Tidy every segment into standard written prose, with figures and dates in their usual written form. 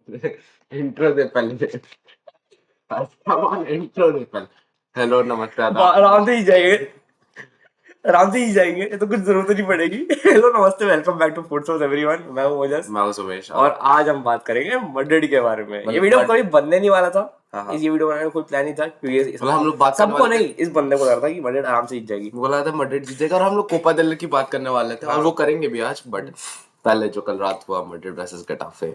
Intro दे पहले। Intro दे पहले। Hello, नमस्ते, आदाब। आराम से ही जाएंगे, आराम से ही जाएंगे, ये तो कुछ जरूरत नहीं पड़ेगी। हेलो नमस्ते, welcome back to food source everyone. मैं हूं ओजस मैं हूं सुमेश। और आज हम बात करेंगे मडडी के बारे में। ये मतलब वीडियो मड- कभी बनने नहीं वाला था। हाँ। इस ये वीडियो बनाने का कोई प्लान नहीं था क्योंकि मतलब हम लोग बात करने सबको वाले थे। नहीं, इस बंदे को लग रहा था कि मडडी आराम से जीत जाएगी। बोला था मैड्रिड जीतेगा और हम लोग कोपा देल की बात करने वाले थे और हाँ। वो करेंगे भी आज, बट पहले जो कल रात हुआ मैड्रिड वर्सेस गेटाफे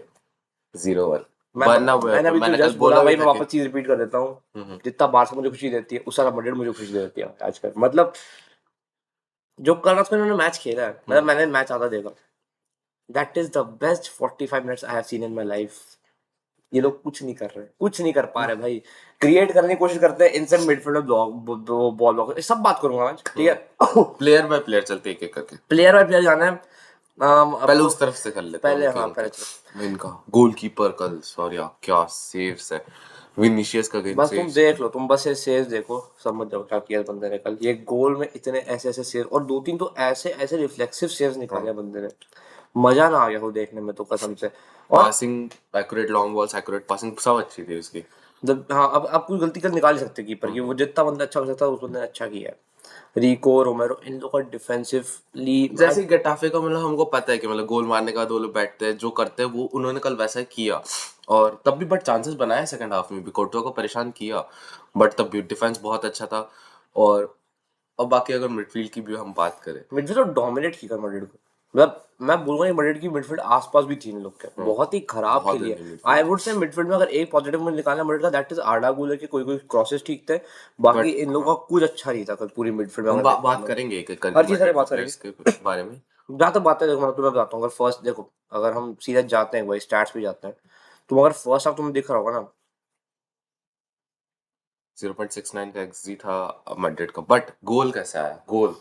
0-1। मैंने अभी तो मैंने कल जस्ट बोला बोला भी भाई, था मैं कि वापस चीज रिपीट कर देता हूँ। जितना बारसा मुझे खुशी देती है, उस सारा मडडी मुझे खुशी दे देती है आजकल। मतलब जो कल रात में उन्होंने मैच खेला है, मतलब मैंने मैच आधा देखा। That is the best 45 minutes I have seen in my life. ये लोग कुछ नहीं कर रहे, कुछ नहीं कर पा रहे भाई। क्रिएट करने की कोशिश करते हैं, इनसे मिडफील्ड बॉल ब्लॉक, सब बात करूंगा आज, ठीक है। प्लेयर बाय प्लेयर चलते एक एक करके। प्लेयर बाय प्लेयर जाना है। पहले उस तरफ से कर लेते हैं पहले उनके हाँ, उनके पहले चलो। इनका गोलकीपर कल, सॉरी क्या सेव्स है। विनीशियस का गेम बस तुम सेव्स। देख लो, तुम बस ये सेव देखो, समझ जाओ क्या किया बंदे ने कल। ये गोल में इतने ऐसे ऐसे सेव, और दो तीन तो ऐसे ऐसे रिफ्लेक्सिव सेव्स निकाले बंदे ने। मजा ना आ गया वो देखने में तो कसम से। और passing accurate, long balls accurate, passing सब अच्छी थी उसकी। जब हाँ, अब आप कुछ गलती कर निकाल ही सकते कीपर की। वो जितना बंदा अच्छा कर सकता है उस बंदे ने अच्छा किया है। रिको, रोमेरो, इन लोगों का डिफेंसिवली जैसे गटाफे का मतलब हमको पता है कि मतलब गोल मारने के बाद वो लोग बैठते हैं, जो करते हैं वो उन्होंने कल वैसा ही किया। और तब भी बट चांसेस बनाए सेकंड हाफ में भी, कोर्टवा को परेशान किया, बट तब भी डिफेंस बहुत अच्छा था। और अब बाकी अगर मिडफील्ड की भी हम बात करें, मिडफील्ड तो डोमिनेट की कर मैड्रिड को। मतलब मैं बोलूंगा नहीं, मैड्रिड की मिडफील्ड आसपास भी थी इन लोग के, बहुत ही खराब बहुत खेली है। गंदी आई मिडफील्ड। वुड से मिडफील्ड में अगर एक पॉजिटिव मुझे निकालना मैड्रिड का, दैट इज आर्डा गुलर के कोई कोई क्रॉसेस ठीक थे। बाकी बट इन लोगों का कुछ अच्छा नहीं था कल पूरी मिडफील्ड में, हम अगर देखो बात तो। करेंगे एक एक करके हर चीज सारे मैड्रिड के बात प्लेयर्स करेंगे। के बारे में। जहाँ तक बात है, देखो मैं तुम्हें बताता हूँ। अगर फर्स्ट देखो, अगर हम सीधा जाते हैं वही स्टैट्स पे जाते हैं, तुम अगर फर्स्ट हाफ तुम दिख रहा होगा ना। 0.69 का एक्सजी था मैड्रिड का, बट गोल कैसे आया? Goal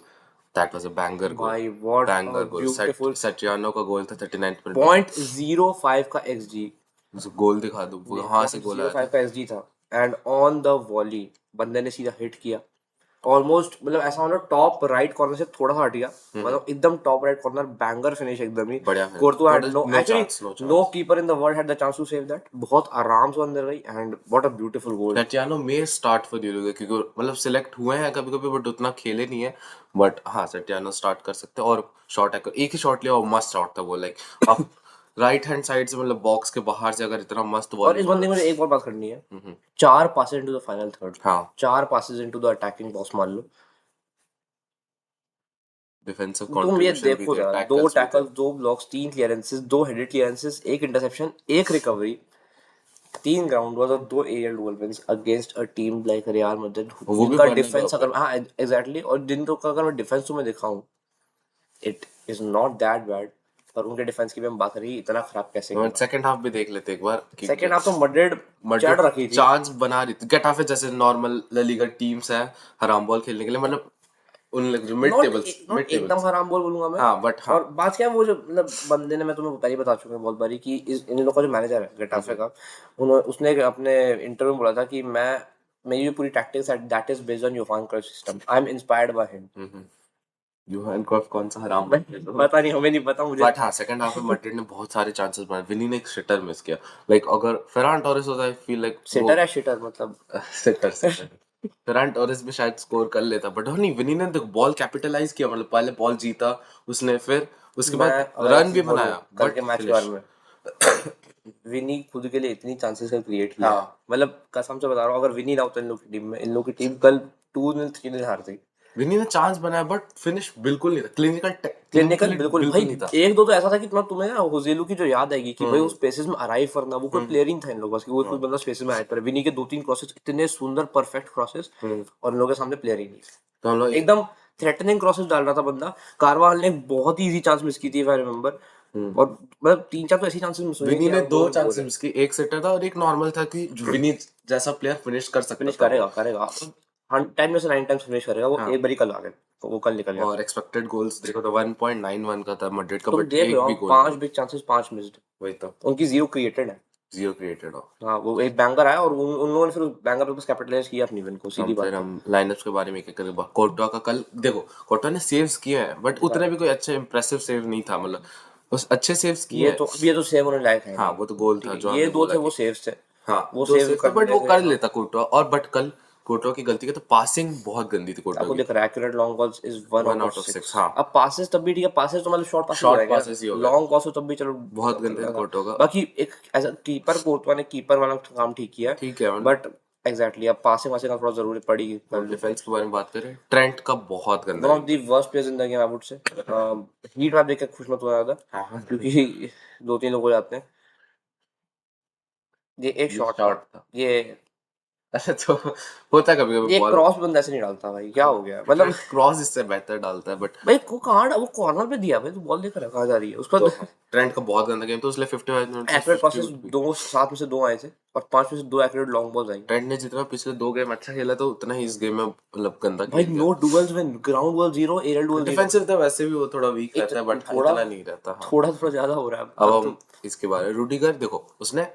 that was a banger goal. भाई what a banger goal. Beautiful सेटियानो का गोल था 39th मिनट पे। 0.05 का XG। मुझे गोल दिखा दो, वो कहाँ से गोल आया 0.05 था? का XG था। एंड ऑन द वॉली बंदे ने सीधा हिट किया। ऑलमोस्ट मतलब ऐसा, मतलब टॉप राइट कॉर्नर से थोड़ा सा हट गया, मतलब एकदम top right corner, banger finish एकदम ही। बढ़िया है। Courtois had total no, no actually chance, no no chance. Keeper in the world had the chance to save that. बहुत आराम से अंदर गई, and what a beautiful goal. सेटियानो में स्टार्ट फॉर दी लोग, क्योंकि मतलब सिलेक्ट हुए हैं कभी कभी बट उतना खेले नहीं है। बट हाँ, सेटियानो स्टार्ट कर सकते हैं। और शॉट है, एक ही शॉट लिया और मस्त शॉट था वो, लाइक आप राइट हैंड साइड से, मतलब बॉक्स के बाहर से अगर इतना मस्त और वॉली इस मारो। बंदे में मुझे एक और बात करनी है। 4 passes into the final third. हाँ, 4 passes into the attacking box मान लो। डिफेंसिव तुम ये कंट्रीब्यूशन भी देखो थे, जरा, 2 टैकल्स भी थे। Tackles, 2 blocks, 3 clearances, 2 headed clearances, एक इंटरसेप्शन, एक रिकवरी, 3 ग्राउंड वॉल और 2 aerial duel wins against a team like Real Madrid, वो भी जिनका बर्नबेउ डिफेंस, पे। अगर हाँ एग्जैक्टली, और जिनको का अगर मैं डिफेंस तुम्हें दिखाऊं, it is not that bad. पर उनके डिफेंस की भी हम बात करें, इतना खराब कैसे खेला। सेकंड हाफ भी देख लेते एक बार कि सेकेंड हाफ तो मैड्रिड मैड्रिड चढ़ रखी थी। चांस बना रही थी। गेटाफे जैसे नॉर्मल ला लीगा टीम्स है, हराम बॉल खेलने के लिए, मतलब उन लोग जो मिड नॉट टेबल्स, नॉट एकदम हराम बोल बोलूंगा मैं। हाँ, बट हाँ। और बात क्या है, वो जो मतलब बंदे ने, मैं तुम्हें पहले ही बता चुका हूँ बहुत बारी कि इन लोगों का जो मैनेजर है गेटाफे का, उसने अपने इंटरव्यू में बोला था कि मेरी जो पूरी टैक्टिक्स है, that is based on Johan Cruyff system, I am inspired by him. Johan Cruyff कौन सा हराम बॉल खेलता था? पता नहीं, हमें नहीं पता मुझे। बट हाँ, सेकंड हाफ में मैड्रिड ने बहुत सारे चांसेस बनाए। विनी ने एक सिटर मिस किया। लाइक अगर फेरान टोरेस होता, आई फील लाइक वो सिटर है शिटर मतलब। सिटर फेरान टोरेस भी शायद स्कोर कर लेता, बट नहीं, विनी ने देखो बॉल कैपिटलाइज किया, मतलब पहले बॉल जीता उसने, फिर उसके मैं बाद अगर एक रन चीज भी बोलूं बनाया, कल के बट मैच के बारे फिनिश। में, विनी खुद के लिए इतनी चांसेस का क्रिएट किया है। हाँ, मतलब कसम से बता रहा हूँ, अगर विनी ना होता इन लोग की टीम में, इन लोग की टीम कल 2-0 3-0 हारती। विनी ने चांस बनाया बट फिनिश बिल्कुल नहीं था। क्लिनिकल क्लिनिकली बिल्कुल भाई। बिल्कुल नहीं था। एक दो तो ऐसा था कि तुम्हें ना होजेलू की जो याद आएगी कि भाई उस स्पेसेस में अराइव करना, वो कोई प्लेयर ही नहीं था इन लोगों का कि वो कोई बंदा स्पेसेस में अराइव करे। विनी के 2-3 क्रॉसेस इतने सुंदर परफेक्ट क्रॉसेस, और इन लोगों के सामने प्लेयर ही नहीं तो हम लोग था। एकदम थ्रेटनिंग क्रॉसेस डाल रहा था बंदा। कारवाल ने बहुत ही इजी चांस मिस की थी, इफ आई रिमेंबर। और मतलब 3-4 तो ऐसी चांसेस मिस हुई विनी कि ने हम दो गोल चांसेस गोल है। मिस की, एक सेटर था और एक नॉर्मल था कि जो विनी जैसा प्लेयर फिनिश कर सकता फिनिश था करेगा वो। करेगा 10 में से 9 टाइम्स फिनिश करेगा वो। हाँ, एक बारी कल आ गया, तो वो कल निकल गया। और एक्सपेक्टेड गोल्स देखो तो 1.91 का था मैड्रिड का, तुम बट देख रहे एक हो, भी गोल 5 नहीं। Big chances, 5 missed. वही तो, उनकी 0 क्रिएटेड है। जीरो क्रिएटेड हो। हाँ, वो एक बैंगर आया और उन लोगों ने फिर उस बैंगर पे बस कैपिटलाइज किया अपनी विन को, सीधी फिर बात है। हम लाइनअप्स के बारे में क्या करें? कोर्टवा का कल देखो, कोर्टवा ने सेव्स किए हैं बट उतने भी कोई अच्छे इंप्रेसिव सेव नहीं था, मतलब उस अच्छे सेव्स किए ये हैं। तो अब ये तो सेव होने लायक है हाँ नहीं, वो तो गोल ठीक था है, जो ये हमने 2 बोला थे वो कि सेव्स थे, हाँ वो दो सेव सेव थे, बट करने वो से कर हाँ। लेता कोर्टवा। और बट कल कोर्टवा की गलती का तो पासिंग बहुत गंदी थी कोर्टवा आपको की। दिख रहा है accurate long balls is 1 one out of out of 6। Six हाँ। अब पासेस तब भी ठीक है, पासेस तो मतलब शॉर्ट पासेस हो शॉर्ट जाएंगे ना, पासेस ही हो गए, लॉन्ग पास हो तब भी चलो बहुत गंदे थे करना था। कोर्टवा का। बाकी एक एज अ कीपर कोर्टवा ने कीपर वाला काम ठीक किया, ठीक है मतलब। बट एग्जैक्टली अब पासिंग वासिंग का थोड़ा जरूरी पड़ी तो कल। डिफेंस के बारे में बात करें, ट्रेंट का बहुत गंदा वन ऑफ गेम द था। Worst players in the game I would say. Heat map देख के खुश मत हो ज्यादा, हाँ हाँ क्योंकि 2-3 लोग हो जाते हैं। ये एक ये शॉट था, शॉट था। ये अच्छा तो होता है कभी कभी ये बॉल। क्रॉस बंदा ऐसे नहीं डालता भाई, क्या हो गया मतलब। ट्रेंट क्रॉस इससे बेहतर डालता है बट। भाई को कहाँ वो कॉर्नर पे दिया भाई, तू बॉल देख रहा है कहाँ जा रही है उसका। तो हाँ ट्रेंट का बहुत गंदा गेम, तो इसलिए 55 मिनट से एक्यूरेट 50 पासेस भी। दो 7 में से 2 आए थे, और 5 में से 2 एक्यूरेट लॉन्ग बॉल्स आई। ट्रेंट ने जितना पिछले 2 गेम अच्छा खेला तो उतना ही इस गेम में मतलब गंदा भाई खेल नो गया। Duels win, ground ball 0, aerial duel 0। Defensive तो वैसे भी वो थोड़ा वीक रहता है बट थोड़ा इतना नहीं रहता हाँ। थोड़ा ज्यादा हो रहा है अब अब हम तो। इसके बारे में रूडिगर देखो उसने,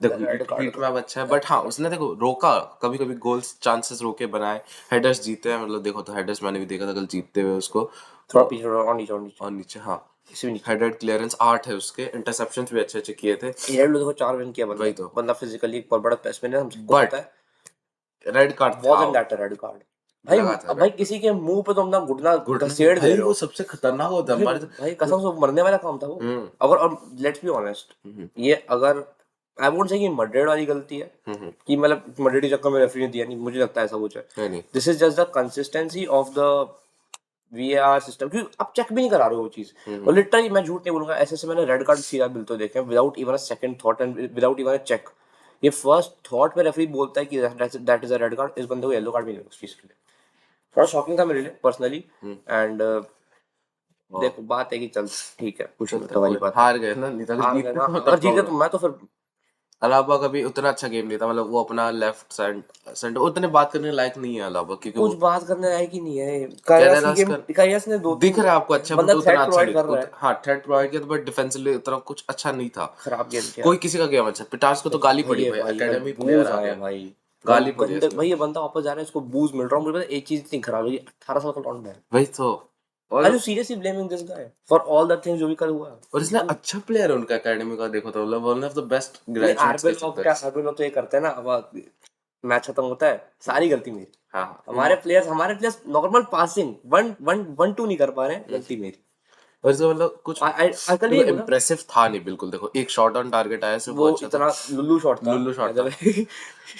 देखो रेड कार्ड हीट मैप अच्छा है बट हाँ उसने देखो रोका, कभी कभी गोल्स चांसेस रोके बनाए, हेडर्स जीते हैं मतलब देखो तो हेडर्स मैंने भी देखा था कल जीतते हुए उसको। थोड़ा पीछे और नीचे और नीचे, और नीचे हाँ इससे भी नीचे। हेडेड क्लियरेंस 8 है उसके, इंटरसेप्शंस भी अच्छे अच्छे किए थे। एरियल देखो 4 विन किया बंदा, वही तो। बंदा फिजिकली एक बहुत बड़ा स्पेसिमेन है, हम सबको पता बट है। रेड कार्ड था वॉज इन वो, दैट रेड कार्ड। भाई लगा था अब भाई रेड कार्ड। किसी के मुंह पे तो अपना घुटना घुटना घसेड़ दे भाई रहे वो हो। सबसे खतरनाक होता है भाई हमारे भाई तो। कसम से मरने वाला काम था वो। हम्म अगर और लेट्स बी ऑनेस्ट, ये अगर आई वोंट से कि मड्रिड वाली गलती है, कि मतलब मड्रिड के चक्कर में रेफरी ने दिया नहीं, मुझे लगता है ऐसा कुछ है। नहीं नहीं। This is just the consistency of the VAR system, क्योंकि आप चेक भी नहीं करा रहे हो वो चीज। और लिटरली मैं झूठ नहीं बोलूंगा, ऐसे मैंने रेड कार्ड सीधा मिलते देखे हैं without even a second thought and without even a check. ये फर्स्ट थॉट पे रेफरी बोलता है कि that is a red card, इस बंदे को येलो कार्ड भी नहीं उस चीज के लिए। थोड़ा शॉकिंग था मेरे लिए पर्सनली। एंड हाँ देखो बात है कि चल ठीक है, कुछ नहीं चलता होता है, वाली कोई बात है। हार गए ना, नहीं तो अगर हार गए जीतते ना, तो अगर तब जीत गए प्रॉब्लम। तो मैं तो फिर अलावा कभी उतना अच्छा गेम नहीं था, मतलब वो अपना लेफ्ट साइड सेंटर उतने बात करने लायक नहीं है अलावा, क्योंकि कुछ वो बात करने लायक ही नहीं है। कारियास की कैरेरास गेम, का कारियास ने दो दिख तीन रहा है आपको अच्छा बंदा बट उतना थ्रेट अच्छा प्रोवाइड नहीं कर रहा है। हाँ थ्रेड प्रोवाइड किया था बट डिफेंसिवली उतना कुछ अच्छा नहीं था। खराब गेम किया कोई किसी का गेम अच्छा, पिटार्स को तो गाली भाई। पड़ी ये भाई, भाई भाई एकेडमी प्लेयर बूज आ आया गया, भाई, गाली पड़ी है गंदे इसको। भाई। ये बंदा वापस जा रहा है, इसको बूज मिल रहा हूँ, मुझे पता है, एक चीज इतनी खराब है, 18 साल का लौंडा है। वही तो। आर और you seriously blaming this guy for all the things जो भी कल हुआ? इसने अच्छा प्लेयर है उनका एकेडमी का, देखो तो मतलब वन ऑफ द बेस्ट नहीं ग्रेजुएट्स कह आरपीएल में सकते क्या, हैं। आरपीएल में तो ये करते हैं ना, अब मैच खत्म होता है सारी गलती मेरी। हाँ हमारे players normal passing one one one two नहीं कर पा रहे हैं, गलती मेरी। और इसका मतलब कुछ आई कल देखो ये बोला, इम्प्रेसिव था नहीं बिल्कुल, देखो एक शॉट ऑन टारगेट आया सिर्फ वो वो अच्छा था। इतना लुल्लू शॉट था लुल्लू बाय शॉट द था। वे।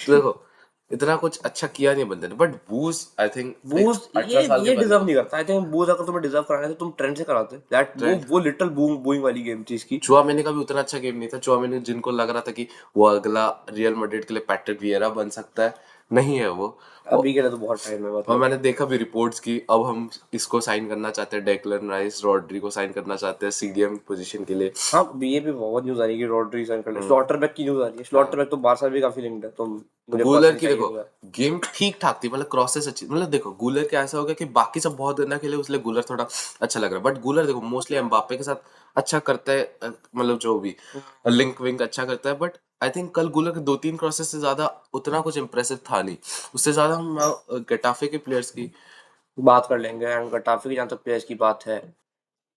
तो देखो इतना कुछ अच्छा किया नहीं बंदे ने, बट बूज आई थिंक एक बूज 18 साल के ये बंदे डिजर्व को। नहीं करता। आई थिंक बूज अगर तुम्हें डिजर्व कराना है तो तुम ट्रेंड से कराते दैट, ट्रेंट वो लिटिल बूइंग वाली गेम थी इसकी। चुआमेनी का भी उतना अच्छा गेम नहीं था। चुआमेनी जिनको लग रहा था कि वो अगला रियल मैड्रिड के लिए पैट्रिक विएरा बन सकता है, नहीं है वो। अभी के लिए तो बहुत टाइम है और मतलब। मैंने देखा भी रिपोर्ट्स की, अब हम इसको साइन करना चाहते हैं, डेक्लन राइस रॉड्री को साइन करना चाहते हैं सीडीएम पोजीशन के लिए। हाँ ये भी बहुत न्यूज आ रही है कि रॉड्री साइन कर ले। हम्म, स्लॉटरबैक की न्यूज आ रही है, हाँ स्लॉटरबैक तो बारसा भी काफी लिंक्ड है, तो तो मुझे गूलर पर्सनली की चाहिए देखो हुआ है। गेम ठीक ठाक थी, मतलब क्रॉसेस अच्छी, मतलब देखो गूलर के ऐसा हो गया कि बाकी सब बहुत गंदा खेले इसलिए गूलर थोड़ा अच्छा लग रहा है, बट गूलर देखो मोस्टली एम्बापे के साथ अच्छा करता है, मतलब जो भी लिंक विंक अच्छा करता है, बट आई थिंक कल गूलर के 2-3 क्रॉसेस से ज्यादा उतना कुछ इम्प्रेसिव था नहीं। उससे ज्यादा हम गेटाफे के प्लेयर्स की। बात कर लेंगे। एंड गटाफे की जहाँ तक प्लेयर्स की बात है,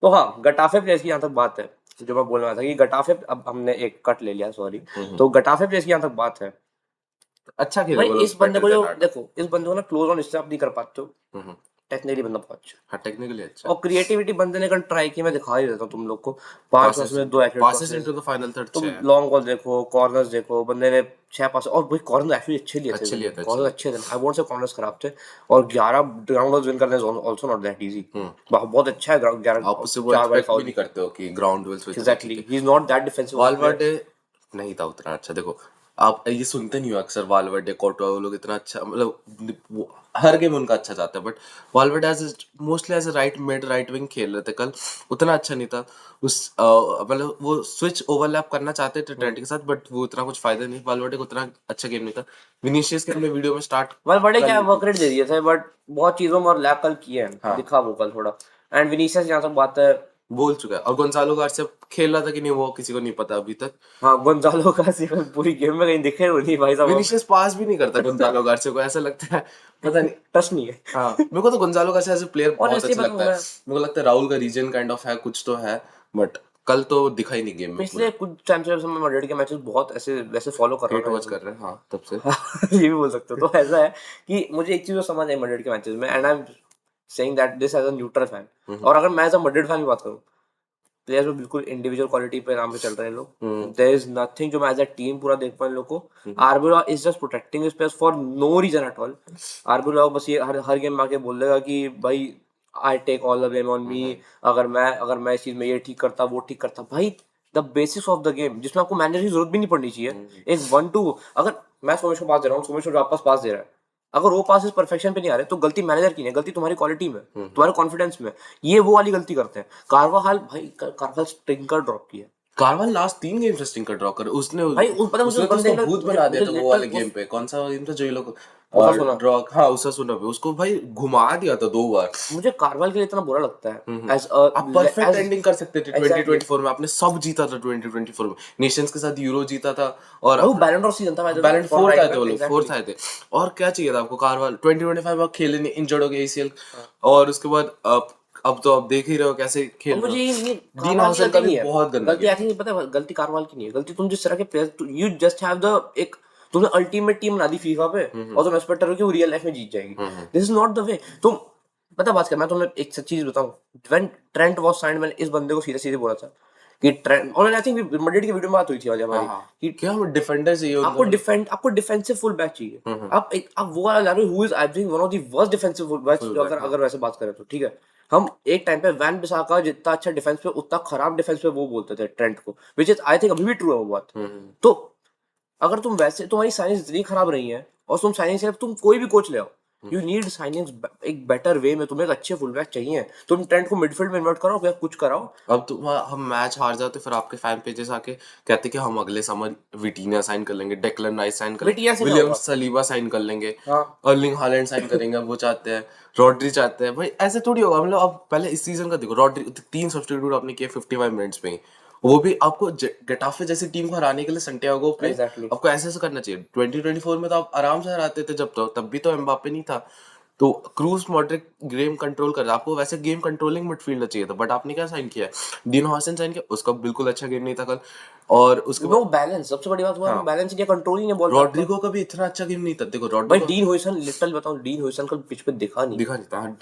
तो हाँ गटाफे प्लेयर्स की जहाँ तक बात है, जो मैं बोलना था कि गटाफे, अब हमने एक कट ले लिया सॉरी। तो गटाफे प्लेयर्स की जहाँ तक बात है, अच्छा खेला भाई वो लोग इस बंदे बेटर को जो देन आर्डर। देखो, इस बंदे को ना क्लोज ऑन इससे आप नहीं कर पाते हो। टेक्निकली बंदा बहुत अच्छा है। हाँ टेक्निकली अच्छा है। और क्रिएटिविटी बंदे ने कल ट्राई की, मैं दिखा ही देता हूँ तुम लोग को। 5 क्रॉस में 2 accurate passes crosses. Into the final third तुम 6 है। लॉन्ग बॉल देखो, कॉर्नर्स देखो, बंदे ने 6 पास, और भाई कॉर्नर एक्चुअली अच्छे लिए थे इस अच्छे बंदे लिए ने, थे अच्छे कॉर्नर लिए अच्छे थे। आई वोंट से कॉर्नर्स खराब थे। और 11 ग्राउंड बॉल्स विन करना is also not that easy. बहुत अच्छा है ग्राउंड, 11 आप उससे वो 4 वाले एक्सपेक्ट भी फाउल। नहीं करते हो कि ग्राउंड वेल्स इतना ठीक एग्जैक्टली है। He is not that defensive of player. Valverde नहीं था उतना अच्छा, देखो आप ये सुनते नहीं हो अक्सर वालवर्डे कोर्टवा वो लोग इतना अच्छा, मतलब हर गेम उनका अच्छा जाता है, but Valverde as mostly as right mid right wing खेल रहे थे कल, उतना अच्छा नहीं था। उस मतलब वो स्विच ओवरलैप करना चाहते थे ट्रेंट के साथ, बट वो उतना कुछ फायदा नहीं, वालवर्डे को उतना अच्छा गेम नहीं था। विनीशियस के हमने वीडियो में स्टार्ट वह बड़े कर क्या ली थी। वर्क रेट दे दिए थे, बट बहुत चीजों में और लैक कल किए हैं, हाँ दिखा वो कल थोड़ा। एंड विनीसियस जहाँ तक बात है, बोल चुका है, और गोंजालो गार्सिया खेल रहा था कि नहीं वो किसी को नहीं पता अभी तक। हाँ गोंजालो का सिर्फ पूरी गेम में कहीं दिखे वो नहीं भाई साहब हमें। विनीशियस पास भी नहीं करता गोंजालो गार्सिया को, ऐसा लगता है पता नहीं। ट्रस्ट नहीं है। हाँ मेरे को तो Gonzalo Garcia as a player बहुत ऑनेस्टली अच्छा लगता बताऊं है, मैं, मेरे को लगता है राहुल का रीजन काइंड ऑफ है, कुछ तो है, बट कल तो दिखा ही नहीं गेम में पिछले पूरा। कुछ टाइम से मैं मैड्रिड के मैचेस बहुत ऐसे वैसे फॉलो कर रहा हेट हूँ वॉच ना कर रहे हैं हाँ तब से। ये भी बोल सकते हो। तो ऐसा है कि मुझे एक चीज तो समझ आई मैड्रिड के मैचेस में, and I am saying that this as a neutral fan. और अगर मैं एज अ मैड्रिड फैन की बात करूँ, प्लेयर्स में बिल्कुल इंडिविजुअल क्वालिटी पे नाम पे चल रहे हैं लोग। देयर इज नथिंग जो मैं एज अ टीम पूरा देख पाऊँ इन लोग को। RB is just protecting his players for no reason at all. RB बस ये हर गेम में आके बोल देगा कि भाई I take all the blame on me, अगर मैं इस चीज में ये ठीक करता वो ठीक करता। भाई the basics of the game जिसमें आपको मैनेजर की जरूरत भी नहीं पड़नी चाहिए, एक 1-2, अगर मैं सोमेश को पास दे रहा हूँ, सोमेश वापस पास दे रहा है, अगर वो पास परफेक्शन पे नहीं आ रहे तो गलती मैनेजर की नहीं है, गलती तुम्हारी क्वालिटी में, तुम्हारे कॉन्फिडेंस में। ये वो वाली गलती करते हैं। कारवाहाल भाई, कारवाहाल स्टिंकर ड्रॉप किया कारवाल लास्ट 3 गेम से स्टिंकर ड्रॉ कर उसने भाई। पता है मुझे उसने उस तो बंदे उसको ने भूत मुझे बना दिया मुझे था वो लिटरल वाले गेम पे। कौन सा गेम था जो ये लोग ओसा सुना, ड्रॉ, हाँ ओसासुना पे उसको भाई घुमा दिया था 2 बार। मुझे कारवाल के लिए इतना बुरा लगता है एज आप परफेक्ट एज एंडिंग कर सकते थे एग्जैक्टली। 2024 में, आपने सब जीता था 2024 में, नेशंस के साथ यूरो जीता था और भाई वो अपना बैलेंड ऑफ सीजन था भाई, बैलेंस फॉर फोर्थ राइट आए थे वो बैक लोग, फोर्थ एग्जैक्टली। आए थे। और क्या चाहिए था आपको? कारवाल 2025 आप खेले नहीं, इंजर्ड हो गए एसीएल। और उसके बाद अब तो आप देख ही रहे हो कैसे और खेल रहे मुझे ये हो। डीन कारवाल की हॉसन का गलती भी नहीं है, बहुत गंदा गलती गया। आई थिंक पता है, गलती कारवाल की नहीं है, गलती तुम जिस तरह के player, you just have the एक, तुमने अल्टीमेट टीम बना दी फीफा पे और तुम एक्सपेक्ट करो कि वो रियल लाइफ में जीत जाएगी। This is not the way. तुम पता बात कर, मैं तुम्हें एक सच्ची चीज बताऊं, व्हेन ट्रेंट वाज साइंड, मैंने इस बंदे को सीधे सीधे बोला था कि ट्रेंट, और आई थिंक मैड्रिड की वीडियो में बात हुई थी वाली हाँ हमारी हाँ, कि क्या हम डिफेंडर चाहिए उनको आपको आपको डिफेंसिव फुल बैक चाहिए। आप वो वाला ला रहे हो who is I think one of the worst defensive full back, full अगर बैक। हाँ अगर वैसे बात करें तो ठीक है। हम एक टाइम पे वैन बिसाका जितना अच्छा डिफेंस पे उतना खराब डिफेंस पे वो बोलते थे ट्रेंट को, विच इज आई थिंक अभी भी ट्रू है वो बात। तो अगर तुम वैसे, तुम्हारी साइनिंग इतनी खराब रही है और तुम साइनिंग से तुम कोई भी कोच ले आओ, यू नीड साइनिंग्स एक बेटर वे में। तुम्हें एक अच्छे फुल बैक चाहिए, तुम ट्रेंट को मिडफील्ड में इन्वर्ट करो या कुछ कराओ। अब तुम हम मैच हार जाते फिर आपके फैन पेजेस आके कहते कि हम अगले समर विटीनिया साइन कर लेंगे, डेक्लन राइस साइन कर विटिया लेंगे, से क्या विलियम होगा? सलीबा साइन कर लेंगे, हाँ अर्लिंग हालैंड साइन करेंगे। अब वो चाहते हैं, रॉड्री चाहते हैं। भाई ऐसे थोड़ी होगा। मतलब अब पहले इस सीजन का देखो, रॉड्री 3 सब्स्टिट्यूट आपने किए 55 मिनट्स में ही, वो भी आपको गेटाफे जैसी टीम को हराने के लिए संटियागो पे। एग्जैक्टली। आपको ऐसे ऐसे करना चाहिए। 2024 में तो आप आराम से हराते थे, जब तो तब भी तो एम्बापे नहीं था। तो क्रूज मॉड्रिक गेम कंट्रोल कर रहा, आपको वैसे गेम कंट्रोलिंग मिडफील्डर चाहिए था। बट आपने क्या साइन किया है? डीन हॉसन साइन किया, उसका बिल्कुल अच्छा गेम नहीं था कल। और उसके नो बाद बैलेंस, सबसे बड़ी बात हुआ नो हाँ, बैलेंस नहीं, कंट्रोल ही नहीं बॉल पे आपका। रॉड्रिगो का भी इतना अच्छा गेम नहीं था। देखो भाई रॉड्रिगो डीन हुइसन, लिटरली बताऊं, डीन हुइसन कल पिच पे दिखा नहीं। दिखा नहीं था। हाँ,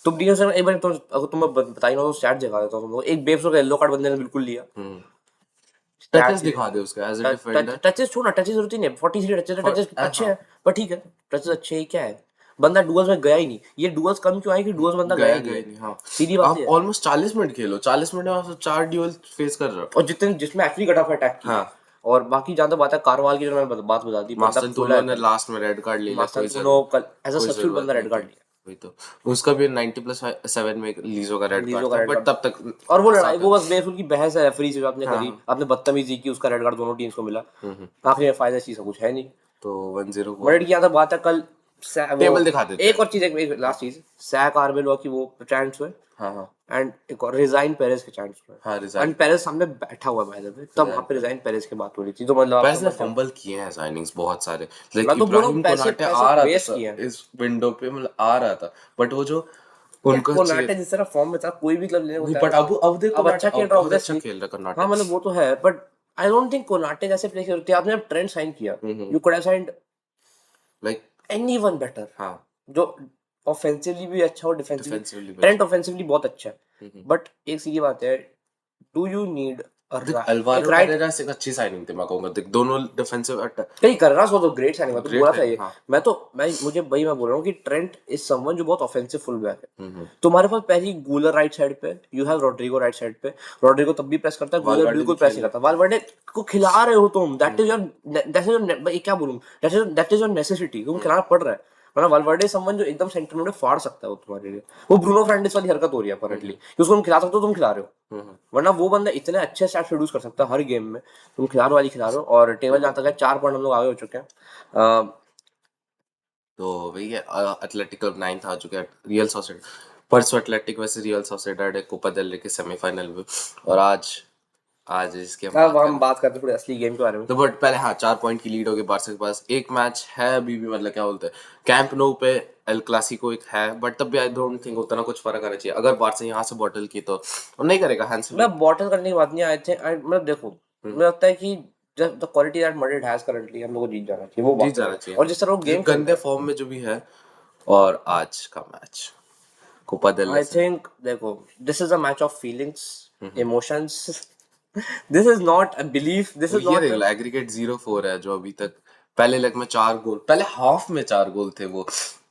तुम डीन हुइसन एक बार तो, अगर तुम बताई ना तो स्टैट दिखा देता हूं तुमको। एक बेब्स का येलो कार्ड बंदे ने बिल्कुल लिया, टचेस स्टैट्स दिखा दे उसका एज अ डिफेंडर। टचेस छोड़ना, टचेस जरूरत ही नहीं, 43 टचेस, टचेस अच्छे हाँ, हैं पर ठीक है। टचेस अच्छे ही क्या है, बंदा डुअल्स में गया ही नहीं। ये डुअल्स कम क्यों आए कि डुअल्स बंदा गया गया ही नहीं गया है, नहीं। हाँ, सीधी बात आप है। ऑलमोस्ट 40 मिनट खेलो, 40 मिनट में आप 4 ड्यूल फेस कर रहे हो। और जितने जिसमें एक्चुअली कट ऑफ अटैक की। हाँ, और बाकी जहाँ तक बात है कारवाल की, जो मैंने बात बता दी, बंदा फुला मास्टरटोनो है ने कल। लास्ट में रेड कार्ड ले लिया, कोई मास्टर जरूरत कल एज अ कोई सब्स्टिट्यूट जरूरत बंदा नहीं रेड थी। कार्ड लिया, वही तो, उसका भी 90+7 में लीजो का रेड लीजो कार्ड का था, रेड बट कार्ड। तब तक और वो लड़ाई, साथ है। वो बस बेफुल की बहस है रेफरी से जो आपने हाँ करी, हाँ। आपने बदतमीजी की, उसका रेड कार्ड दोनों टीम्स को मिला। आखिर में फायदा चीज का कुछ है नहीं। तो 1-0 हुआ। मर्ड की यहाँ तक बात है कल। वो टेबल दिखा देते एक हैं। और चीज, एक लास्ट चीज, सैक आर्बेलोआ की वो चांस हुए, हाँ हाँ एंड एक और रिजाइन पेरेज के चांस हुए। हाँ, एंड रिजाइन पेरेज सामने बैठा हुआ है भाई, तब वहां पे रिजाइन पेरेज की बात हो रही थी, तो मतलब आप पैसे समझ जाओ। फंबल किए हैं साइनिंग्स बहुत सारे। लाइक मैं तो बोल रहा हूँ इब्राहिम पैसे कोनाटे पैसे आ रहा वेस्ट था किए हैं इस विंडो पे, मतलब आ रहा था, बट वो जो यार। उनको चाहिए। कोनाटे जिस तरह फॉर्म में था, कोई भी क्लब लेने को नहीं, तैयार बट होता। अब देखो अब कोनाटे अच्छा खेल अब रहा बहुत अच्छा ऑब्वियसली। खेल रहा है हाँ कर्नाटक। मतलब वो तो है, but I don't think Konate जैसे प्लेयर होते हैं। आपने ट्रेंड साइन किया, you could have signed like anyone better, हाँ, जो ऑफेंसिवली भी अच्छा हो, डिफेंसिवली। डिफेंसिवली भी ट्रेंट अच्छा। ऑफेंसिवली बहुत अच्छा है, बट एक सीधी बात है, डू यू नीड देख एक अल्वारो राइट। कैरेरास एक अच्छी साइनिंग थी, मैं कहूंगा। देख दोनों डिफेंसिव अटैक कहीं कर्रास हो तो ग्रेट साइनिंग, मैं तो ग्रेट बोला है। था ये। हाँ, मैं बोल रहा हूँ कि ट्रेंट इज समवन जो बहुत ऑफेंसिव फुल बैक है। तुम्हारे पास पहली गूलर राइट साइड पे, you have Rodrygo right side पे। रॉड्रिगो तब भी प्रेस करता है, गूलर वालवर्डे भी बिल्कुल प्रेस नहीं खेल करता। वालवर्डे को खिला रहे हो तुम, दैट इज योर, क्या बोलूं, दैट इज योर नेसेसिटी, तुम खिलाना पड़ रहा है। वरना वालवर्डे समवन जो एकदम सेंटर में फाड़ सकता है वो तुम्हारे लिए। वो ब्रूनो फर्नांडिस वाली हरकत हो रही है अपैरेंटली कि उसको तुम खिला सकते हो, तुम खिला रहे हो। वरना वो बंदा इतने अच्छे स्टैट्स प्रोड्यूस कर सकता है हर गेम में, तुम खिलारो वाली खिला रहे हो। और टेबल जहाँ तक है, 4 पॉइंट हम लोग आगे हो चुके हैं। तो वही है। एथलेटिको 9th आ चुके हैं। रियल सोसाइटी परसों एथलेटिक वैसे रियल सोसाइटी कोपा देल रे के सेमीफाइनल में, और आज आज इसके हम अब बात हम करेंगे। बात करते हैं थोड़ी असली गेम के बारे में। तो बट पहले हाँ 4 पॉइंट की लीड होगी बारसा के पास, एक मैच है अभी भी, मतलब क्या बोलते हैं, कैंप नो पे एल क्लासिको एक है, बट तब भी आई डोंट थिंक उतना कुछ फर्क आना चाहिए। अगर बारसा यहाँ से बॉटल की तो नहीं करेगा हैंसली। मतलब बॉटल करने की बात नहीं आई थी, मतलब देखो मुझे लगता है कि जब the quality that Madrid has currently हम लोग को जीत जाना चाहिए, वो जीत बात जाना है। चाहिए और जिस तरह वो जो गेम खेल गंदे रहा फॉर्म में जो भी है। और आज का मैच कोपा है, देल आई से थिंक देखो this is a match of feelings, emotions. This is not a belief, this is ये नॉट देख लो एग्रीगेट 0-4 है जो अभी तक। पहले लेग में 4 गोल, पहले हाफ में 4 गोल थे वो।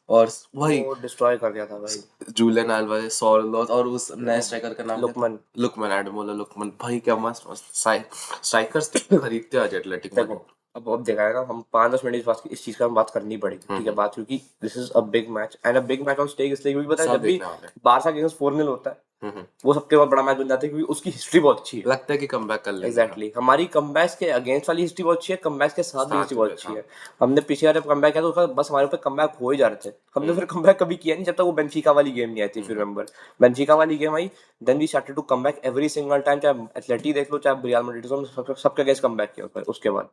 और वही वो डिस्ट्रॉय कर दिया था भाई। जूलियन अल्वारेज, सॉर्लोथ और उस नए स्ट्राइकर का नाम क्या था? लुकमन। लुकमन, एडमोला लुकमन। भाई क्या मस्त मस्त स्ट्राइकर्स खरीदते आज एटलेटिक देखो माड्रिड। अब देखा है ना, हम 5-10 मिनट इस चीज का हम बात करनी पड़ेगी, ठीक है बात, क्योंकि this is a big match and a big match on stake, इसलिए क्योंकि पता है सब जब भी देखने वाले हैं। बारसा अगेंस्ट 4-0 होता है हम्म। वो सबके बहुत बड़ा मैच बन जाता है, क्योंकि उसकी हिस्ट्री बहुत अच्छी है। लगता है कि कमबैक कर लेंगे। हाँ एग्जैक्टली exactly. हमारी कमबैक्स के अगेंस्ट वाली हिस्ट्री बहुत अच्छी है, कमबैक्स के साथ भी हिस्ट्री साथ बहुत में अच्छी हाँ। है। हमने पिछले बार कमबैक किया तो उसका बस हमारे ऊपर कमबैक हो ही जा रहे थे, हमने फिर कमबैक कभी किया नहीं जब तक वो बेंफिका वाली गेम नहीं आई थी। फिर रिमेंबर बेंफिका वाली गेम आई, then we started to come back every single time, चाहे एथलेटिक देख लो चाहे रियल मैड्रिड, तो हमने सबके अगेंस्ट कमबैक किया उसके बाद।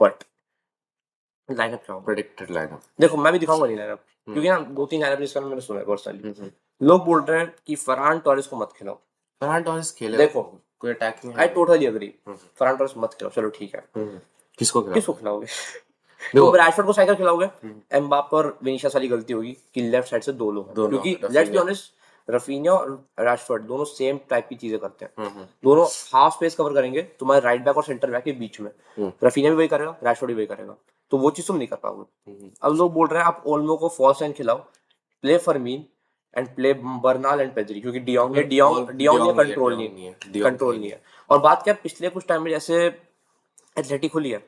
बट लाइनअप क्या होगा प्रेडिक्टेड लाइनअप। देखो, मैं भी दिखाऊंगा नहीं लाइनअप, क्योंकि ना 2-3 लाइनअप जिसका मैंने सुना है पर्सनली, लोग बोल रहे हैं कि फरहान टोरेस को मत खिलाओ। फरहान टॉरेस खेलेगा देखो तो कोई अटैकिंग है आई नहीं। टोटली अग्री, फरहान टोरेस मत खिलाओ, चलो ठीक है। किसको किसको खिलाओगे? खिलाओगे? तो देखो रैशफोर्ड को साइकिल खिलाओगे, एम्बापे और विनीशियस वाली गलती होगी कि लेफ्ट साइड से दो लोग हैं, दोनों क्योंकि let's be Raphinha. Honest Raphinha और रैशफोर्ड दोनों सेम टाइप की चीजें करते हैं। दोनों हाफ स्पेस कवर करेंगे तुम्हारे राइट बैक और सेंटर बैक के बीच में, रफीनिया भी वही करेगा, रैशफोर्ड भी वही करेगा, तो वो चीज तुम नहीं कर पाओगे। अब लोग बोल रहे हैं आप ओल्मो को फॉल्स नाइन खिलाओ, play Fermin and play Bernal and Pedri, क्योंकि डियोंग है, डियोंग और डियोंग ये डियोंग नहीं है, कंट्रोल नहीं डियोंग है, नहीं है, डियोंग है कंट्रोल ही नहीं नहीं। है। और बात क्या पिछले कुछ टाइम में जैसे एथलेटिक खुली है,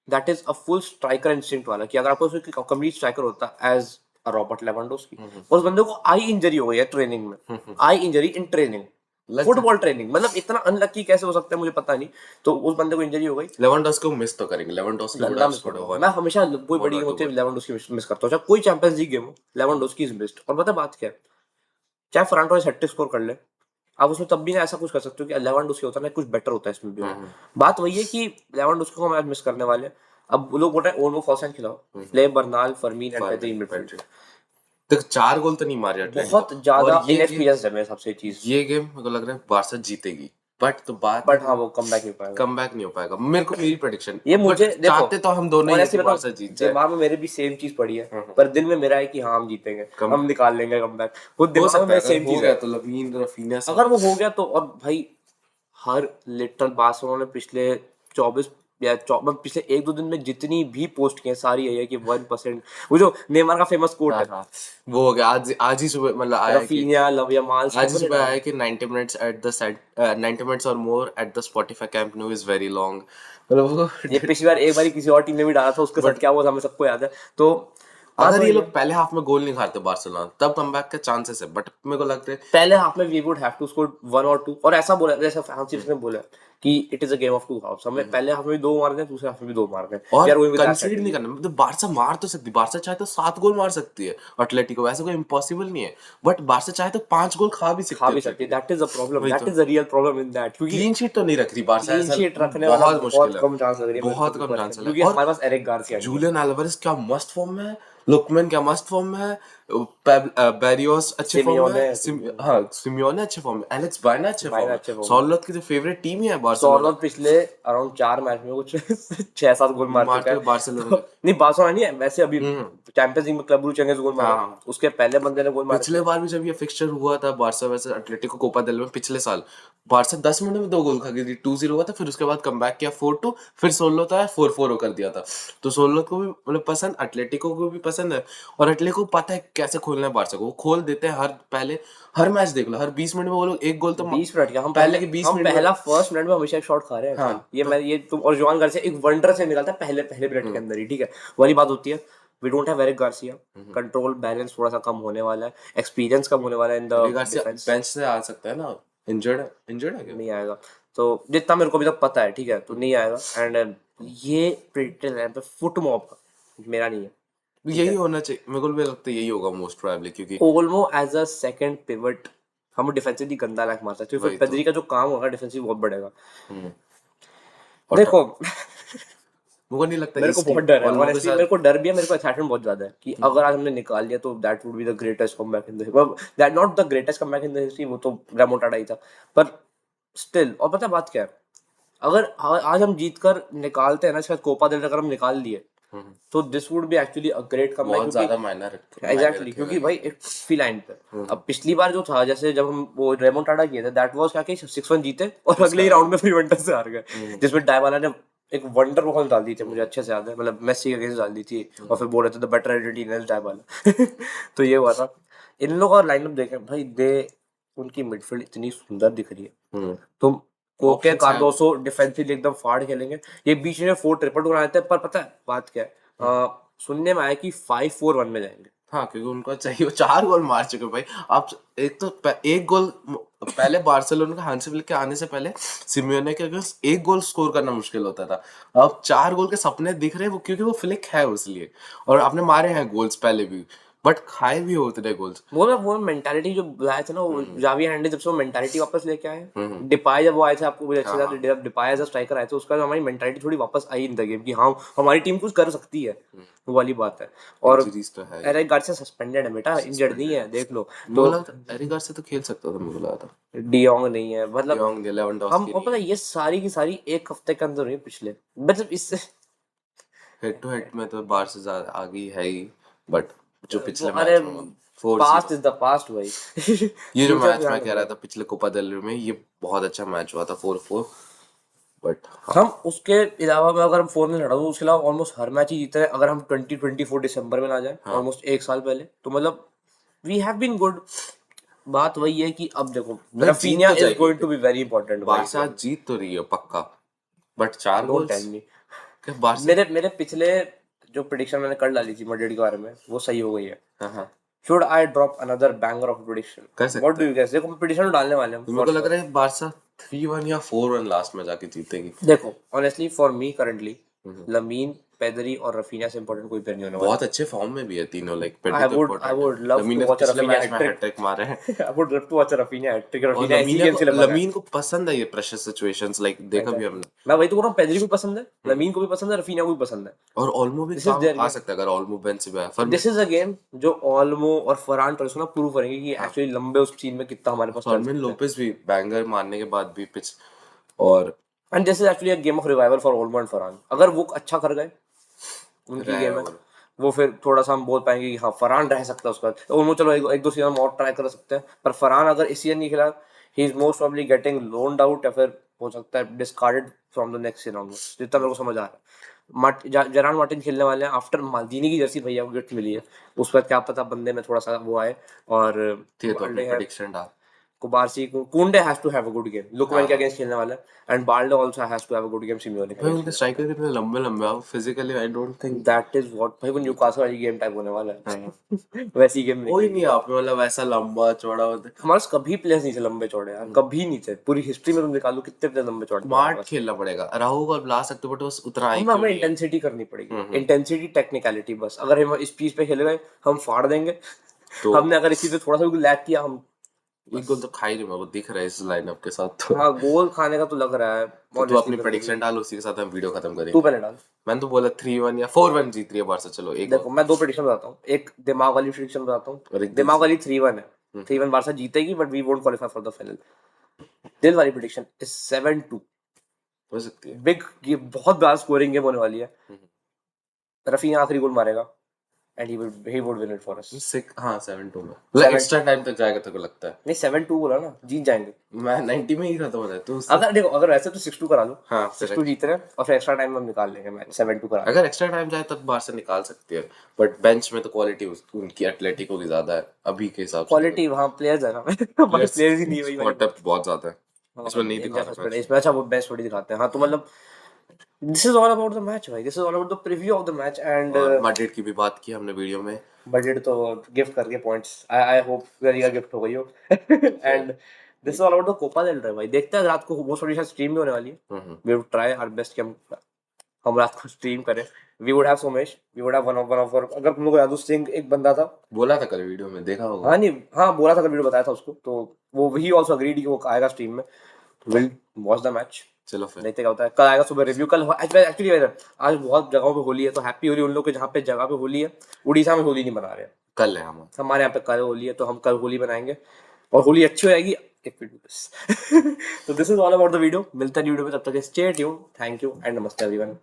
that is a full striker instinct वाला, कि अगर आपको कंप्लीट स्ट्राइकर होता एज अ रॉबर्ट लेवेंडोस्की, उस बंदे को आई इंजरी हो गई है ट्रेनिंग में, आई इंजरी इन ट्रेनिंग, लग जा फुटबॉल ट्रेनिंग, मतलब इतना अनलकी कैसे हो सकता है मुझे पता नहीं। तो उस बंदे को इंजरी हो गई, लेवेंडोस्की को मिस तो करेंगे, लेवेंडोस्की वुड गंदा हैव मिस स्कोर्ड करूंगा वन मैं हमेशा, कोई वन बड़ी और गेम टू होती है गोल। लेवेंडोस्की मिस करता हूँ, चाहे कोई चैंपियंस लीग गेम हो लेवेंडोस्की इज बेस्ट। और पता है बात क्या है, चाहे फरहान टोरेस हैट्रिक स्कोर कर ले, आप उसमें तब भी ना ऐसा कुछ कर सकते हो कि लेवेंडोस्की होता है ना कुछ बेटर होता है इसमें भी और। बात वही है कि लेवेंडोस्की को मैच मिस करने वाले हैं। अब वो लोग बोल रहे हैं ओल्मो फॉल्स नाइन खिलाओ, play Bernal Fermin and Pedri in midfield. देखो 4 गोल तो नहीं मारे एटलेटिको। बहुत और ज्यादा इनएक्सपीरियंस है मेरे हिसाब से ये चीज, ये गेम मेरे को लग रहा है बारसा जीतेगी। बट तो बात है बट हाँ वो कम बैक नहीं हो पाएगा। कम बैक नहीं हो पाएगा, मेरे को मेरी प्रेडिक्शन। ये बट मुझे देखो चाहते तो हम दोनों ही है कि ऑनेस्टली बताऊं, बारसा जीत जाए। दिमाग में मेरे भी सेम चीज पड़ी है, पर दिल में मेरा है कि हाँ हम जीतेंगे, कम हम निकाल लेंगे कम बैक, वो हो दिमाग में सकता है मेरे अगर सेम हो चीज गया है। तो लमीन रफीना अगर सब। वो हो गया तो, और भाई हर लिटरल बार्सिलोना ने पिछले 24 या पिछले 1-2 दिन में जितनी भी पोस्ट की हैं सारी यही है कि 1%, वो जो नेमार का फेमस कोट हाँ है, हाँ वो हो गया। आज आज ही सुबह मतलब आया है कि रफीनिया लव यामाल आज ही सबने सुबह आया डाला। है कि 90 minutes at the set, 90 minutes और more at the Spotify camp new is very long, मतलब वो ये पिछली बार एक बार किसी और टीम ने भी डाला था, उसके साथ बट क्या हुआ था हमें सबको याद है। तो बात अगर ये वही है, लोग पहले हाफ में गोल नहीं खाते बार्सिलोना तब कमबैक के चांसेस है, बट मेरे को लगता है पहले हाफ में we would have to score 1 और 2, और ऐसा बोला जैसे फ्रांसिस ने बोला कि it is a game of two halves, हमें पहले हाफ में भी 2 मारने हैं, दूसरे हाफ में भी 2 मारने हैं, वी और are going with that concede नहीं स्ट्रेटजी। करना, मतलब बारसा मार तो सकती, बारसा चाहे तो 7 गोल मार सकती है अटलेटिको, वैसे कोई इम्पॉसिबल नहीं है। बट बारसा चाहे तो 5 गोल खा भी खा सकती है भी सकती है, Atletico. That is a problem, वही दैट तो is the real problem in that, क्योंकि क्लीन शीट तो नहीं रख रही बारसा, क्लीन ऐसा शीट रखने वाला बहुत मुश्किल बहुत है, कम चांस लग रही है मेरे को बहुत भी कम चांस पर्सनली, है। क्योंकि और हमारे पास एरिक गार्सिया नहीं है। जूलियन एल्वारेज क्या मस्त फॉर्म में है, लुकमैन क्या मस्त फॉर्म में है, बैरियोस अच्छे फॉर्म में है, सिमियोने हाँ सिमियोने अच्छे फॉर्म में, एलेक्स बायना अच्छे भाई फॉर्म ना में, अच्छे फॉर्म में, सॉलोथ की तो फेवरेट टीम ही है बार्सिलोना। सॉर्लोथ पिछले अराउंड 4 मैच में कुछ 6-7 गोल मार मार चुका है। चुके बार्सिलोना तो के। नहीं बार्सिलोना नहीं है वैसे, अभी हम्म चैंपियंस लीग में क्लब ब्रूज चेंगेज गोल मारे, हाँ हाँ। उसके पहले बंदे ने गोल मारे थे। पिछले बार भी जब ये फिक्सचर हुआ था बारसा वैसे अटलेटिको कोपा डेल में पिछले साल, बारसा 10 मिनट में 2 गोल खा गई थी, 2-0 हुआ था, फिर उसके बाद कमबैक किया 4-2, फिर सोलो था 4-4 कर दिया था। तो सोलो को भी मतलब पसंद, अटलेटिको को भी पसंद है, और अटलेटिको को पता है कैसे खोलना है बारसा को, वो खोल देते हैं। हर मैच देख लो, हर 20 मिनट में वो लोग एक गोल तो 20 मिनट क्या, पहले के 20 हम मिनट में। पहला फर्स्ट मिनट में हमेशा एक शॉट खा रहे हैं हाँ आजकल, ये तो मैं ये तुम और जुआन गार्सिया एक वंडर से निकलता है पहले पहले मिनट के अंदर ही, ठीक है वाली बात होती है। We don't have Eric Garcia, control balance थोड़ा सा कम होने वाला है, एक्सपीरियंस कम होने वाला है इन द रिगार्सिया डिफेंस। बेंच से आ सकता है ना, इंजर्ड है क्या? नहीं आएगा, तो जितना मेरे को अभी तक पता है, ठीक है, तो नहीं आएगा। एंड ये प्रिडिक्टेड है फुट मॉब मेरा नहीं है, ठीक यही है। होना चाहिए, मेरे को भी लगता है यही होगा मोस्ट प्रोबेबली, क्योंकि Olmo as a second pivot हम डिफेंसिवली गंदा लैक मार सकते हैं, फिर वही तो पेद्री का जो काम होगा डिफेंसिव बहुत बढ़ेगा। और देखो मुझको नहीं लगता मेरे को ईस्ट बहुत डर है ऑलमो के ऑनेस्टली, साथ। मेरे को डर भी है, मेरे को एक्साइटमेंट बहुत ज्यादा है कि अगर आज हमने निकाल लिया तो that would be the greatest comeback in the, that not the greatest comeback in the history, वो तो रेमोंटाडा ही था, पर स्टिल। और पता है बात क्या है, अगर आज हम जीत कर निकालते हैं ना शायद कोपा दिल अगर हम निकाल लिए, हम्म, तो this would be actually a great comeback, बहुत क्योंकि ज्यादा मायने एग्जैक्टली रखेगा क्योंकि ये। भाई एक ट्रॉफी लाइन पे। हम्म, अब पिछली बार जो था, जैसे जब हम वो रेमोंटाडा किए थे, दैट वाज क्या कि 6-1 जीते और अगले ही उसका राउंड में फिर यूवेंटस से हार गए, हम्म, जिसमें डायबाला ने एक वंडर बॉल डाल दी थी, मुझे हम्म, अच्छे से याद है, मतलब मेसी के अगेंस्ट डाल दी थी, और हम्म, फिर बोल रहे थे द बेटर आर्जेंटीना इज डायबाला। तो ये हुआ था। इन लोगों का लाइनअप देखें भाई, दे उनकी मिडफील्ड इतनी सुंदर दिख रही है। हम्म, तुम कोके ऑप्शंस है। कार्डोसो डिफेंसिवली एकदम फाड़ खेलेंगे, ये बीच में 4 ट्रिपल बनाए थे, पर पता है बात क्या है, सुनने में आया कि 5-4-1 में जाएंगे। हाँ, क्योंकि उनको चाहिए, वो 4 गोल मार चुके भाई। आप एक तो एक गोल पहले बार्सिलोना का हांसी फ्लिक के आने से पहले सिमियोने के अगेंस्ट एक गोल स्कोर करना मुश्किल होता था। अब 4 गोल के सपने दिख रहे हैं, वो क्योंकि वो फ्लिक है इसलिए। और आपने मारे हैं गोल्स पहले भी, बट खाए भी हो उतने गोल्स। वो मेंटालिटी जो लाए थे ना, वो जावी हernandez जब से वो मेंटालिटी वापस लेके आए, हम्म, डिपाय जब वो आए थे, आपको मुझे अच्छे हाँ, से जब डिपाय एज अ स्ट्राइकर आए थे, उसका हमारी मेंटालिटी थोड़ी वापस आई इन द गेम कि हाँ हमारी टीम कुछ कर सकती है, वो वाली बात है। और इंजरीज तो है ही। एरिक गार्सिया सस्पेंडेड है बेटा, इंजर्ड नहीं है, सस्पेंडेड देख लो। मुझे तो लगा था एरिक से तो खेल सकता था, मुझे लगा था। डियोंग नहीं है, मतलब डियोंग हम, लेवेंडोस्की और नहीं पता है। है ये सारी की सारी एक हफ्ते के अंदर हुई पिछले, मतलब इससे हेड टू हेड में तो बार से ज्यादा आगे है ही, बट जो वो, पिछले अरे मैच में हुआ 4-0। पास्ट इज द पास्ट भाई। ये जो फ्यूचर मैच ध्यान मैं कह रहा रखो। था पिछले कोपा देल रे में, ये बहुत अच्छा मैच हुआ था 4-4। बट हाँ, हम उसके अलावा, मैं अगर हम 4 में लड़ा हूँ, उसके अलावा ऑलमोस्ट हर मैच ही जीते हैं, अगर हम 2024 दिसंबर में ना जाए, हाँ, ऑलमोस्ट एक साल पहले, तो मतलब वी हैव बीन गुड। बात वही है कि अब देखो नहीं जीत रफीनिया तो इज जाएगी। Going to be very important भाई। बारसा जीत तो रही है पक्का, but 4 don't goals tell me. क्या बारसा। मेरे पिछले जो प्रिडिक्शन मैंने कर डाली थी मैड्रिड के बारे में, वो सही हो गई है। हाँ, हाँ, should I drop another banger of prediction? कर व्हाट सकते डू हैं। You guess? देखो प्रिडिक्शन डालने वाले हैं तो मेरे फॉर को लग श्योर। रहा है बारसा 3-1 या 4-1 लास्ट में जाके जीतेगी। देखो honestly for me currently, lamin, पेदरी और रफीनिया से इंपॉर्टेंट कोई प्लेयर नहीं होने वाला। बहुत अच्छे फॉर्म में भी है तीनों, लाइक पेड्री तो I इम्पोर्टेंट है। would love लमीन to ने तो watch a पिछले Rafinha मैच hat में trick. हैट्रिक मारे हैं। I would love to watch a Rafinha hat trick. और Rafinha ऐसी गेम से लगा रहा है। लमीन को पसंद है ये प्रेशर सिचुएशंस, लाइक देखा भी Exactly. हमने। मैं वही तो बोल रहा हूँ, पेदरी को भी पसंद है, लमीन को भी पसंद है, रफीनिया को भी पसंद है। और ओल्मो भी दिस इज काम देयर आ गेम। सकता है अगर ओल्मो बेंच से भी आया, पर दिस इज अ गेम जो ऑल्मो और फरहान टोरेस को ना प्रूव करेंगे कि हाँ, एक्चुअली लंबे उस सीन में कितना हमारे पास चल फर्मिन सकते हैं। लोपेस भी बैंगर मारने के बाद भी पिच। और and this is actually a game of revival for Olmo and Farhan. अगर वो अच्छा कर गए, उनकी रहे गेम है, और वो फिर थोड़ा सा हम बोल पाएंगे कि हाँ फरहान रह सकता है उसका, उनको चलो एक दो सीजन और ट्राई कर सकते हैं, पर फरहान अगर इस सीजन नहीं खेला, he is most probably getting लोन्ड out, या फिर हो सकता है discarded from the next season onwards, जितना मेरे को समझ आ रहा है। जेरान मार्टिन खेलने वाले हैं आफ्टर माल्दीनी की जर्सी भैया को गिफ्ट मिली है, उस पर क्या पता बंदे में थोड़ा सा वो आए। और थे तो अपनी बाल्डे है, प्रेडिक्शन डाल। Cubarsí, Koundé has to have a good game, Lookman हाँ, के हाँ, अगेंस्ट खेलने वाला है, and Balde also has to have a good game Simeone के भाई अगेंस्ट उनके खेलने वाला स्ट्राइकर कितने लंबे लंबे हैं, फिजिकली आई डोंट है। थिंक। दैट इज व्हाट भाई, वो न्यूकासल वाली गेम टाइप होने वाला है। वैसी गेम कोई निकलेगी। नहीं आप में मतलब ऐसा लंबा चौड़ा होता है। हमारे पास कभी प्लेयर्स नहीं थे लंबे चौड़े यार, कभी नहीं थे, पूरी हिस्ट्री में तुम निकालो कितने प्लेयर लंबे चौड़े थे हमारे स्मार्ट पास। खेलना पड़ेगा, राहु को ला सकते हो बट बस उतना हमें आईक्यू हमें नहीं है। इंटेंसिटी करनी पड़ेगी, हम्म, इंटेंसिटी टेक्निकलिटी, बस अगर हम इस चीज पे खेल गए हम फाड़ देंगे। तो हमने अगर इस चीज पे थोड़ा सा भी लैग किया हम एक बस। गोल तो खा ही नहीं, मेरे को दिख रहा है इस लाइनअप के साथ तो। हाँ गोल खाने का तो लग रहा है तो तू ऑनेस्टली अपनी मेरे को भी। प्रेडिक्शन डाल, उसी के साथ हम वीडियो खत्म तू करेंगे। पहले डाल। मैंने तो बोला 3-1 या 4-1 जीत रही है बारसा, चलो एक और। देखो मैं दो प्रेडिक्शन बताता हूँ, एक दिमाग वाली प्रेडिक्शन बताता हूँ। और एक दिल दिमाग से। वाली 3-1 है, 3-1 बारसा जीतेगी, but we won't qualify for the final. दिल वाली प्रेडिक्शन इज 7-2। हो सकती है। बिग, ये बहुत बड़ा स्कोरिंग गेम होने वाली है। हम्म। रफीना आखिरी गोल मारेगा and he would win it for us. हाँ 7-2 में मतलब 7, एक्स्ट्रा टाइम तक जाएगा, तेरे को लगता है? नहीं 7-2 बोला ना, जीत जाएंगे। मैं 90 में ही खत्म हो जाए तो उससे। अगर देखो अगर वैसे तो 6-2 करा लो, हाँ फिर 6-2 जीत रहे हैं, और फिर एक्स्ट्रा टाइम में हम निकाल लेंगे मैच, 7-2 करा लो। अगर एक्स्ट्रा टाइम जाए तब बाहर से निकाल सकती है, बट बेंच में तो क्वालिटी उनकी एटलेटिको की ज्यादा है अभी के हिसाब से तो। क्वालिटी वहाँ प्लेयर्स है ना। हमारे प्लेयर्स प्लेयर्स ही नहीं है वही वाली स्पॉट बात। डेप्थ बहुत ज्यादा है, हाँ इसमें नहीं दिखा रहा इंजस्टिस मैच में। इसमें अच्छा वो बेस्ट थोड़ी दिखाते हैं, हाँ तो मतलब this is all about the match भाई, this is all about the preview of the match. And और मैड्रिड की भी बात की हमने वीडियो में। बजट तो गिफ्ट करके points, I hope very gift हो गई हो। And this is all about the Copa del Rey भाई, देखते हैं रात को बहुत थोड़ी सा स्ट्रीम भी होने वाली है। Hmm, we will try our best कि हम रात को स्ट्रीम करें। We would have Somesh, we would have one of अगर तुम लोग को याद हो सिंह एक बंदा था। बोला था कल वीडियो में, देखा हाँ होगा। नहीं, हाँ बोला था, वीडियो बताया था उसको, तो वो ही आल्सो अग्रीड कि वो आएगा स्ट्रीम में। Will watch the match. चलो फिर देखते क्या होता है। कल आएगा सुबह रिव्यू। कल एक्चुअली आज बहुत जगहों पे होली है, तो हैप्पी होली उन लोग के जहाँ पे जगह पे होली है। उड़ीसा में होली नहीं मना रहे हैं, कल है हम। हमारे यहाँ पे कल होली है, तो हम कल होली मनाएंगे और होली अच्छी हो जाएगी if we do this। तो this is all about the video. मिलते हैं वीडियो में, तब तक stay tuned. Thank you and नमस्ते एवरीवन।